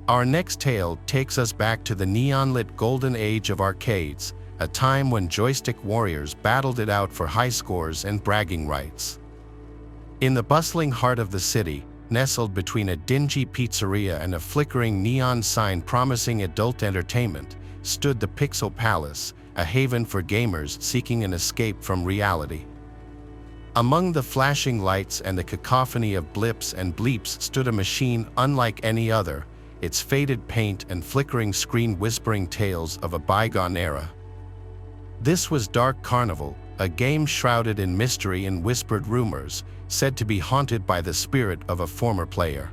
Our next tale takes us back to the neon-lit golden age of arcades, a time when joystick warriors battled it out for high scores and bragging rights. In the bustling heart of the city, nestled between a dingy pizzeria and a flickering neon sign promising adult entertainment, stood the Pixel Palace, a haven for gamers seeking an escape from reality. Among the flashing lights and the cacophony of blips and bleeps stood a machine unlike any other, its faded paint and flickering screen whispering tales of a bygone era. This was Dark Carnival, a game shrouded in mystery and whispered rumors, said to be haunted by the spirit of a former player.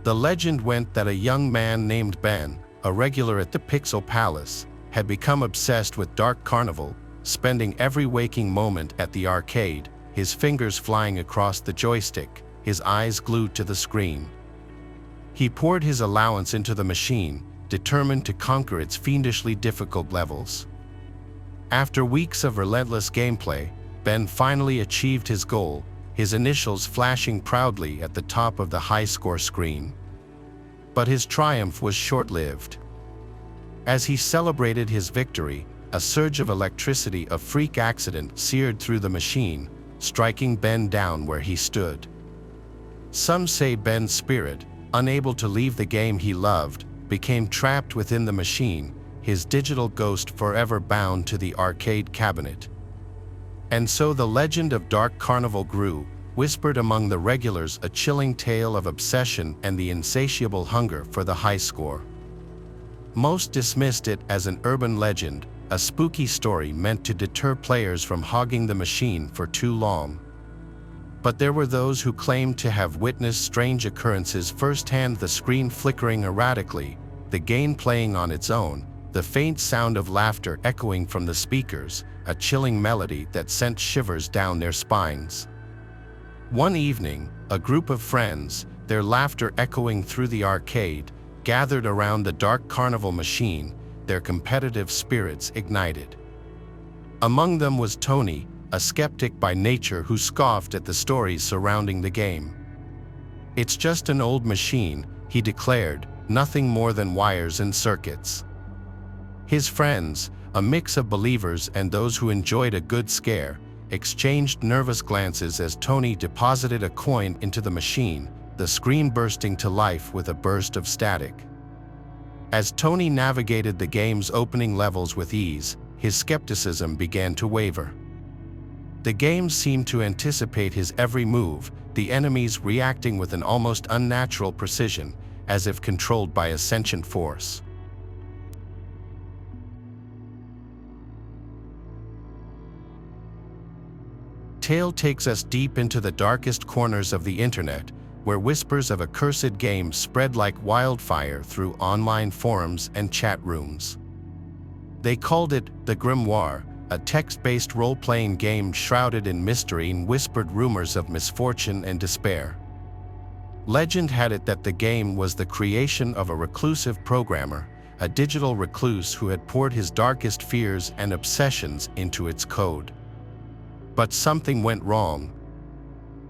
The legend went that a young man named Ben, a regular at the Pixel Palace, had become obsessed with Dark Carnival, spending every waking moment at the arcade, his fingers flying across the joystick, his eyes glued to the screen. He poured his allowance into the machine, determined to conquer its fiendishly difficult levels. After weeks of relentless gameplay, Ben finally achieved his goal, his initials flashing proudly at the top of the high-score screen. But his triumph was short-lived. As he celebrated his victory, a surge of electricity, a freak accident, seared through the machine, striking Ben down where he stood. Some say Ben's spirit, unable to leave the game he loved, became trapped within the machine, his digital ghost forever bound to the arcade cabinet. And so the legend of Dark Carnival grew, whispered among the regulars, a chilling tale of obsession and the insatiable hunger for the high score. Most dismissed it as an urban legend, a spooky story meant to deter players from hogging the machine for too long. But there were those who claimed to have witnessed strange occurrences firsthand, the screen flickering erratically, the game playing on its own, the faint sound of laughter echoing from the speakers, a chilling melody that sent shivers down their spines. One evening, a group of friends, their laughter echoing through the arcade, gathered around the Dark Carnival machine, their competitive spirits ignited. Among them was Tony, a skeptic by nature who scoffed at the stories surrounding the game. "It's just an old machine," he declared, "nothing more than wires and circuits." His friends, a mix of believers and those who enjoyed a good scare, exchanged nervous glances as Tony deposited a coin into the machine, the screen bursting to life with a burst of static. As Tony navigated the game's opening levels with ease, his skepticism began to waver. The game seemed to anticipate his every move, the enemies reacting with an almost unnatural precision, as if controlled by a sentient force. Tale takes us deep into the darkest corners of the internet, where whispers of a cursed game spread like wildfire through online forums and chat rooms. They called it the Grimoire, a text-based role-playing game shrouded in mystery and whispered rumors of misfortune and despair. Legend had it that the game was the creation of a reclusive programmer, a digital recluse who had poured his darkest fears and obsessions into its code. But something went wrong.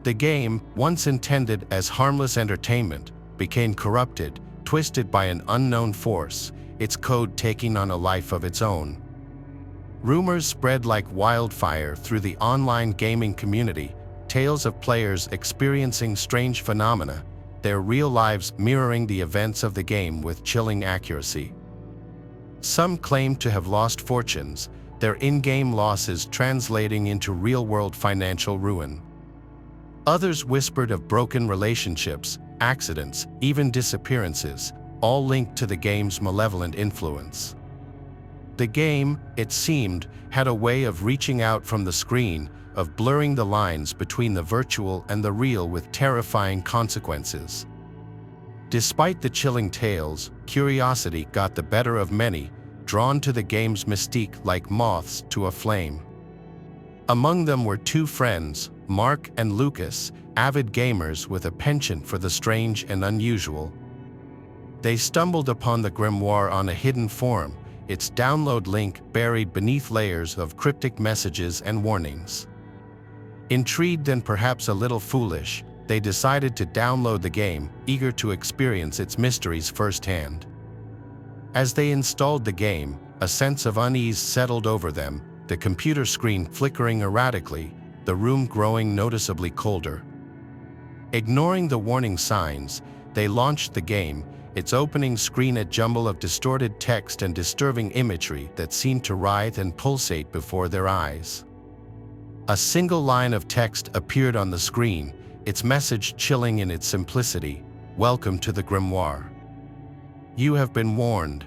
The game, once intended as harmless entertainment, became corrupted, twisted by an unknown force, its code taking on a life of its own. Rumors spread like wildfire through the online gaming community, tales of players experiencing strange phenomena, their real lives mirroring the events of the game with chilling accuracy. Some claimed to have lost fortunes, their in-game losses translating into real-world financial ruin. Others whispered of broken relationships, accidents, even disappearances, all linked to the game's malevolent influence. The game, it seemed, had a way of reaching out from the screen, of blurring the lines between the virtual and the real with terrifying consequences. Despite the chilling tales, curiosity got the better of many, drawn to the game's mystique like moths to a flame. Among them were two friends, Mark and Lucas, avid gamers with a penchant for the strange and unusual. They stumbled upon the Grimoire on a hidden forum, its download link buried beneath layers of cryptic messages and warnings. Intrigued and perhaps a little foolish, they decided to download the game, eager to experience its mysteries firsthand. As they installed the game, a sense of unease settled over them, the computer screen flickering erratically, the room growing noticeably colder. Ignoring the warning signs, they launched the game, its opening screen a jumble of distorted text and disturbing imagery that seemed to writhe and pulsate before their eyes. A single line of text appeared on the screen, its message chilling in its simplicity: "Welcome to the Grimoire. You have been warned."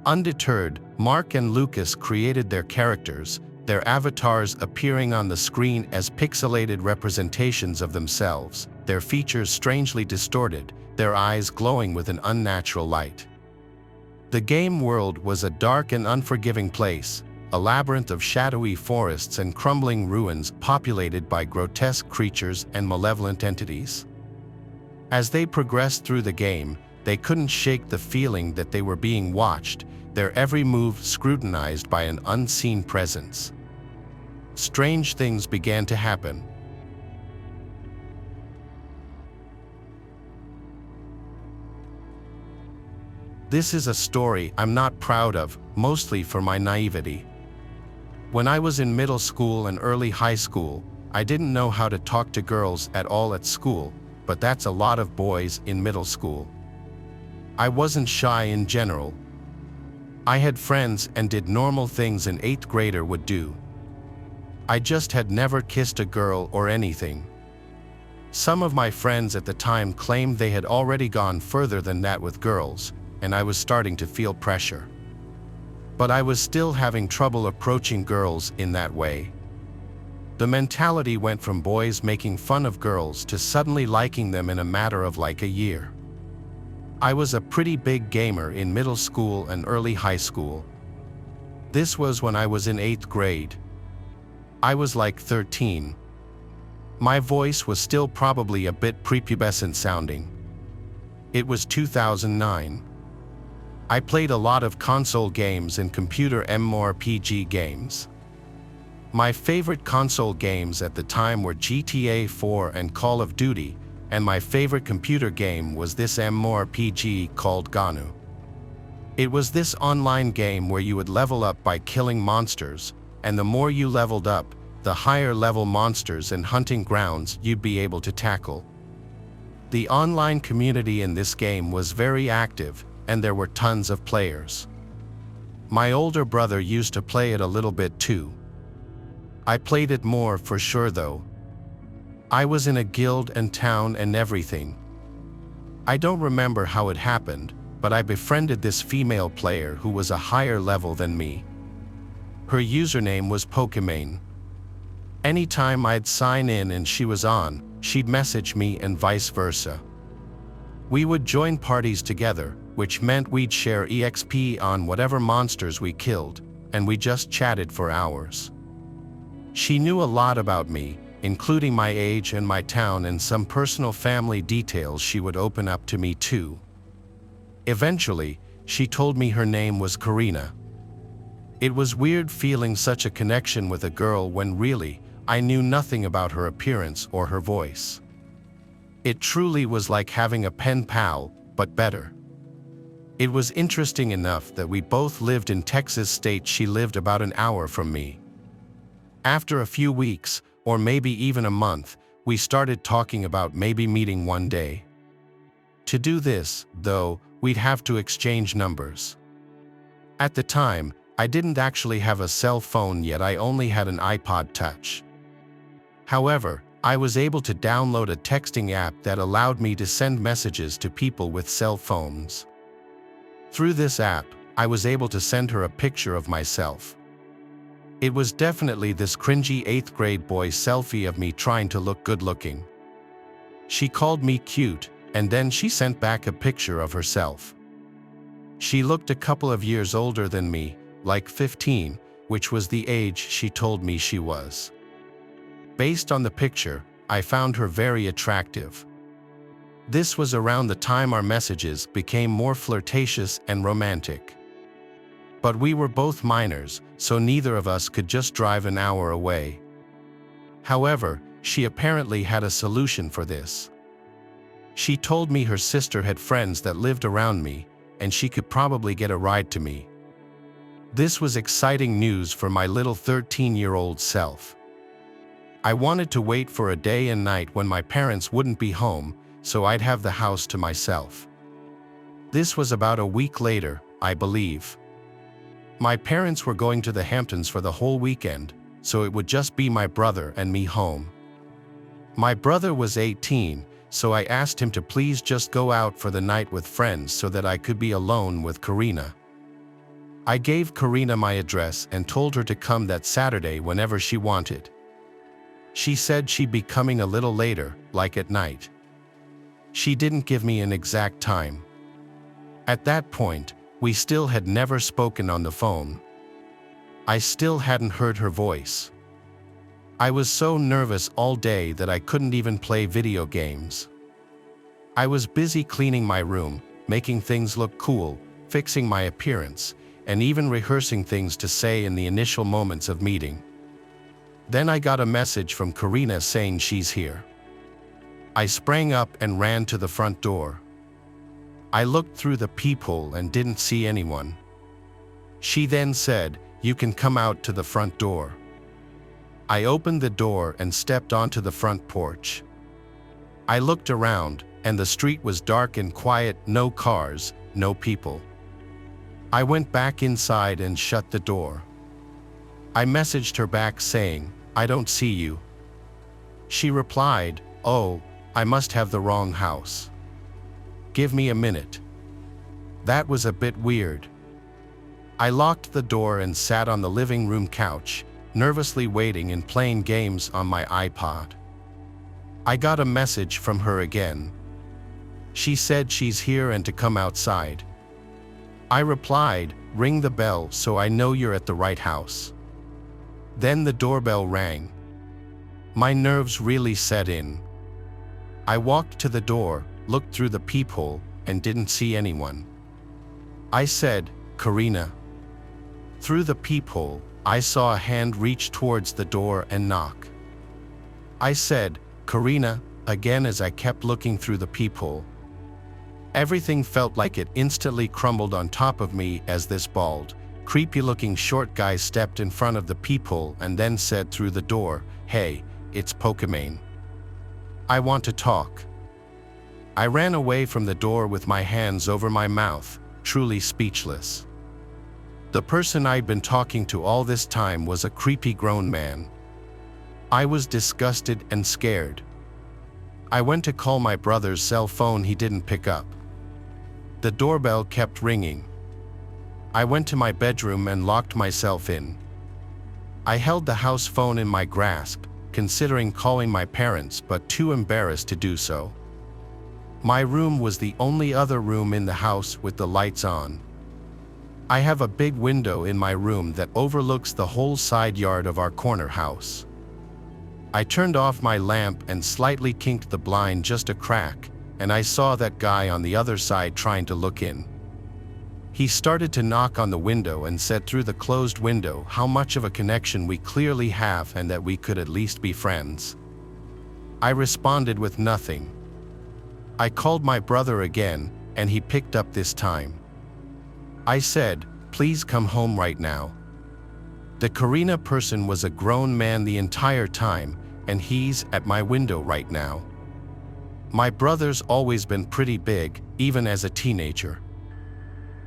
Undeterred, Mark and Lucas created their characters, their avatars appearing on the screen as pixelated representations of themselves, their features strangely distorted, their eyes glowing with an unnatural light. The game world was a dark and unforgiving place, a labyrinth of shadowy forests and crumbling ruins populated by grotesque creatures and malevolent entities. As they progressed through the game, they couldn't shake the feeling that they were being watched, their every move scrutinized by an unseen presence. Strange things began to happen. This is a story I'm not proud of, mostly for my naivety. When I was in middle school and early high school, I didn't know how to talk to girls at all at school, but that's a lot of boys in middle school. I wasn't shy in general. I had friends and did normal things an 8th grader would do. I just had never kissed a girl or anything. Some of my friends at the time claimed they had already gone further than that with girls, and I was starting to feel pressure. But I was still having trouble approaching girls in that way. The mentality went from boys making fun of girls to suddenly liking them in a matter of like a year. I was a pretty big gamer in middle school and early high school. This was when I was in 8th grade. I was like 13. My voice was still probably a bit prepubescent sounding. It was 2009. I played a lot of console games and computer MMORPG games. My favorite console games at the time were GTA 4 and Call of Duty, and my favorite computer game was this MMORPG called GNU. It was this online game where you would level up by killing monsters, and the more you leveled up, the higher level monsters and hunting grounds you'd be able to tackle. The online community in this game was very active, and there were tons of players. My older brother used to play it a little bit too. I played it more for sure though. I was in a guild and town and everything. I don't remember how it happened, but I befriended this female player who was a higher level than me. Her username was Pokimane. Anytime I'd sign in and she was on, she'd message me and vice versa. We would join parties together, which meant we'd share EXP on whatever monsters we killed, and we just chatted for hours. She knew a lot about me, including my age and my town, and some personal family details she would open up to me too. Eventually, she told me her name was Karina. It was weird feeling such a connection with a girl when really, I knew nothing about her appearance or her voice. It truly was like having a pen pal, but better. It was interesting enough that we both lived in Texas state. She lived about an hour from me. After a few weeks, or maybe even a month, we started talking about maybe meeting one day. To do this, though, we'd have to exchange numbers. At the time, I didn't actually have a cell phone yet. I only had an iPod Touch. However, I was able to download a texting app that allowed me to send messages to people with cell phones. Through this app, I was able to send her a picture of myself. It was definitely this cringy 8th grade boy selfie of me trying to look good looking. She called me cute, and then she sent back a picture of herself. She looked a couple of years older than me, like 15, which was the age she told me she was. Based on the picture, I found her very attractive. This was around the time our messages became more flirtatious and romantic. But we were both minors, so neither of us could just drive an hour away. However, she apparently had a solution for this. She told me her sister had friends that lived around me, and she could probably get a ride to me. This was exciting news for my little 13-year-old self. I wanted to wait for a day and night when my parents wouldn't be home, so I'd have the house to myself. This was about a week later, I believe. My parents were going to the Hamptons for the whole weekend, so it would just be my brother and me home. My brother was 18, so I asked him to please just go out for the night with friends so that I could be alone with Karina. I gave Karina my address and told her to come that Saturday whenever she wanted. She said she'd be coming a little later, like at night. She didn't give me an exact time. At that point, we still had never spoken on the phone. I still hadn't heard her voice. I was so nervous all day that I couldn't even play video games. I was busy cleaning my room, making things look cool, fixing my appearance, and even rehearsing things to say in the initial moments of meeting. Then I got a message from Karina saying she's here. I sprang up and ran to the front door. I looked through the peephole and didn't see anyone. She then said, "You can come out to the front door." I opened the door and stepped onto the front porch. I looked around, and the street was dark and quiet, no cars, no people. I went back inside and shut the door. I messaged her back saying, "I don't see you." She replied, "Oh, I must have the wrong house. Give me a minute." That was a bit weird. I locked the door and sat on the living room couch, nervously waiting and playing games on my iPod. I got a message from her again. She said she's here and to come outside. I replied, "Ring the bell so I know you're at the right house." Then the doorbell rang. My nerves really set in. I walked to the door, looked through the peephole, and didn't see anyone. I said, "Karina." Through the peephole, I saw a hand reach towards the door and knock. I said, "Karina," again as I kept looking through the peephole. Everything felt like it instantly crumbled on top of me as this bald, creepy-looking short guy stepped in front of the peephole and then said through the door, "Hey, it's Pokemon. I want to talk." I ran away from the door with my hands over my mouth, truly speechless. The person I'd been talking to all this time was a creepy grown man. I was disgusted and scared. I went to call my brother's cell phone. He didn't pick up. The doorbell kept ringing. I went to my bedroom and locked myself in. I held the house phone in my grasp, considering calling my parents but too embarrassed to do so. My room was the only other room in the house with the lights on. I have a big window in my room that overlooks the whole side yard of our corner house. I turned off my lamp and slightly kinked the blind just a crack, and I saw that guy on the other side trying to look in. He started to knock on the window and said through the closed window how much of a connection we clearly have and that we could at least be friends. I responded with nothing. I called my brother again, and he picked up this time. I said, "Please come home right now." The Karina person was a grown man the entire time, and he's at my window right now. My brother's always been pretty big, even as a teenager.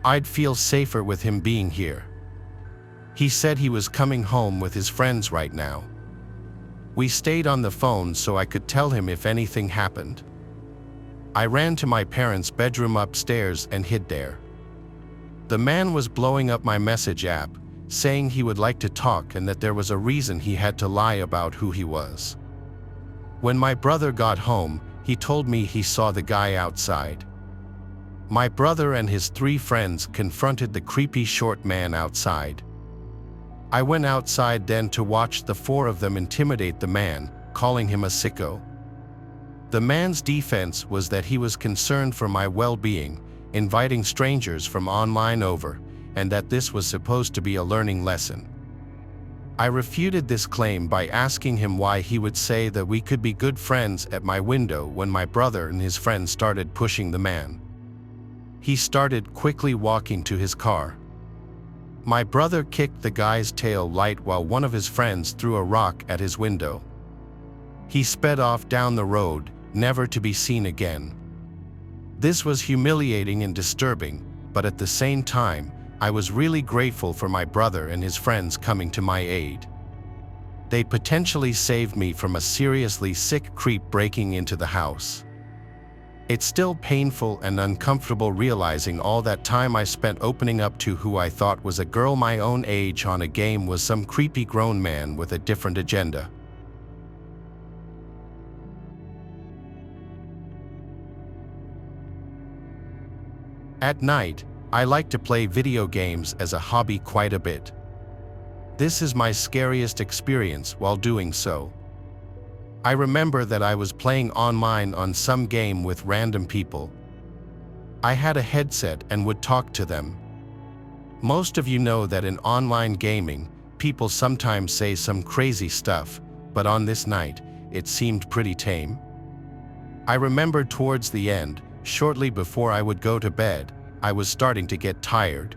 I'd feel safer with him being here. He said he was coming home with his friends right now. We stayed on the phone so I could tell him if anything happened. I ran to my parents' bedroom upstairs and hid there. The man was blowing up my message app, saying he would like to talk and that there was a reason he had to lie about who he was. When my brother got home, he told me he saw the guy outside. My brother and his 3 friends confronted the creepy short man outside. I went outside then to watch the 4 of them intimidate the man, calling him a sicko. The man's defense was that he was concerned for my well-being, inviting strangers from online over, and that this was supposed to be a learning lesson. I refuted this claim by asking him why he would say that we could be good friends at my window when my brother and his friend started pushing the man. He started quickly walking to his car. My brother kicked the guy's tail light while one of his friends threw a rock at his window. He sped off down the road, never to be seen again. This was humiliating and disturbing, but at the same time, I was really grateful for my brother and his friends coming to my aid. They potentially saved me from a seriously sick creep breaking into the house. It's still painful and uncomfortable realizing all that time I spent opening up to who I thought was a girl my own age on a game was some creepy grown man with a different agenda. At night, I like to play video games as a hobby quite a bit. This is my scariest experience while doing so. I remember that I was playing online on some game with random people. I had a headset and would talk to them. Most of you know that in online gaming, people sometimes say some crazy stuff, but on this night, it seemed pretty tame. I remember towards the end, shortly before I would go to bed, I was starting to get tired.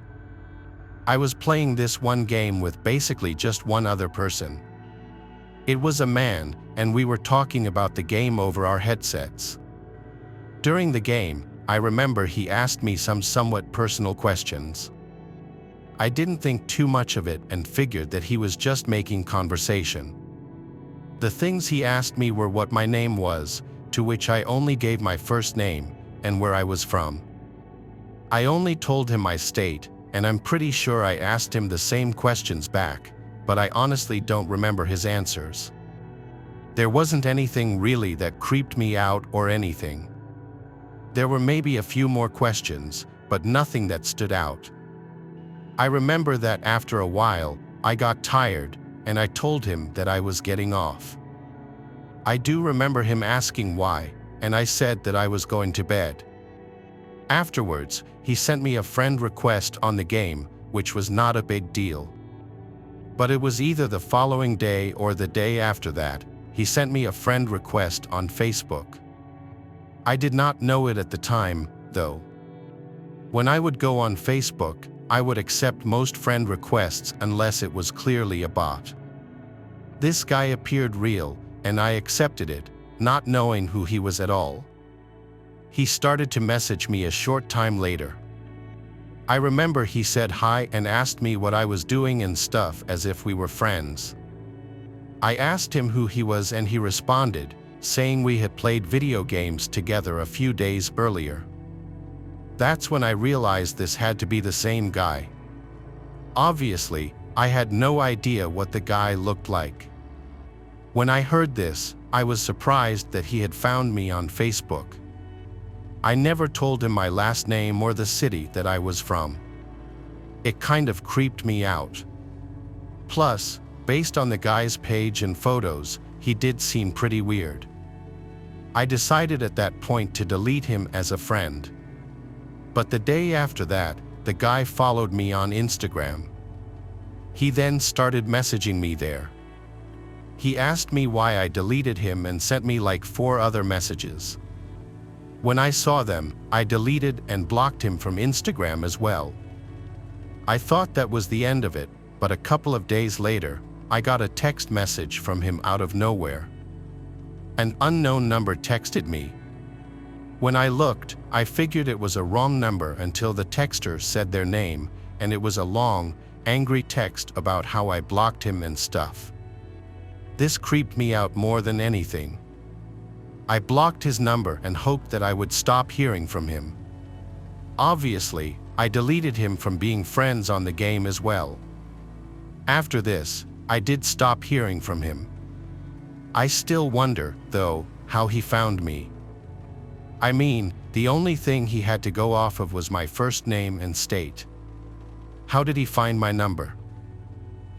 I was playing this one game with basically just one other person. It was a man, and we were talking about the game over our headsets. During the game, I remember he asked me some somewhat personal questions. I didn't think too much of it and figured that he was just making conversation. The things he asked me were what my name was, to which I only gave my first name, and where I was from. I only told him my state, and I'm pretty sure I asked him the same questions back, but I honestly don't remember his answers. There wasn't anything really that creeped me out or anything. There were maybe a few more questions, but nothing that stood out. I remember that after a while, I got tired, and I told him that I was getting off. I do remember him asking why, and I said that I was going to bed. Afterwards, he sent me a friend request on the game, which was not a big deal. But it was either the following day or the day after that, he sent me a friend request on Facebook. I did not know it at the time, though. When I would go on Facebook, I would accept most friend requests unless it was clearly a bot. This guy appeared real, and I accepted it, not knowing who he was at all. He started to message me a short time later. I remember he said hi and asked me what I was doing and stuff as if we were friends. I asked him who he was and he responded, saying we had played video games together a few days earlier. That's when I realized this had to be the same guy. Obviously, I had no idea what the guy looked like. When I heard this, I was surprised that he had found me on Facebook. I never told him my last name or the city that I was from. It kind of creeped me out. Plus, based on the guy's page and photos, he did seem pretty weird. I decided at that point to delete him as a friend. But the day after that, the guy followed me on Instagram. He then started messaging me there. He asked me why I deleted him and sent me like 4 other messages. When I saw them, I deleted and blocked him from Instagram as well. I thought that was the end of it, but a couple of days later, I got a text message from him out of nowhere. An unknown number texted me. When I looked, I figured it was a wrong number until the texter said their name, and it was a long, angry text about how I blocked him and stuff. This creeped me out more than anything. I blocked his number and hoped that I would stop hearing from him. Obviously, I deleted him from being friends on the game as well. After this, I did stop hearing from him. I still wonder, though, how he found me. I mean, the only thing he had to go off of was my first name and state. How did he find my number?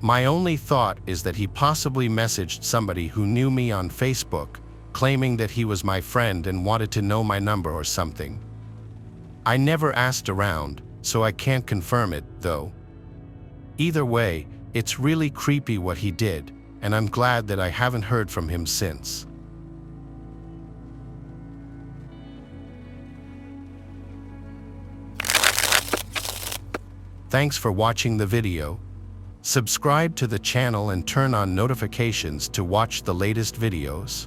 My only thought is that he possibly messaged somebody who knew me on Facebook, claiming that he was my friend and wanted to know my number or something. I never asked around, so I can't confirm it, though. Either way, It's really creepy what he did, and I'm glad that I haven't heard from him since. Thanks for watching the video. Subscribe to the channel and turn on notifications to watch the latest videos.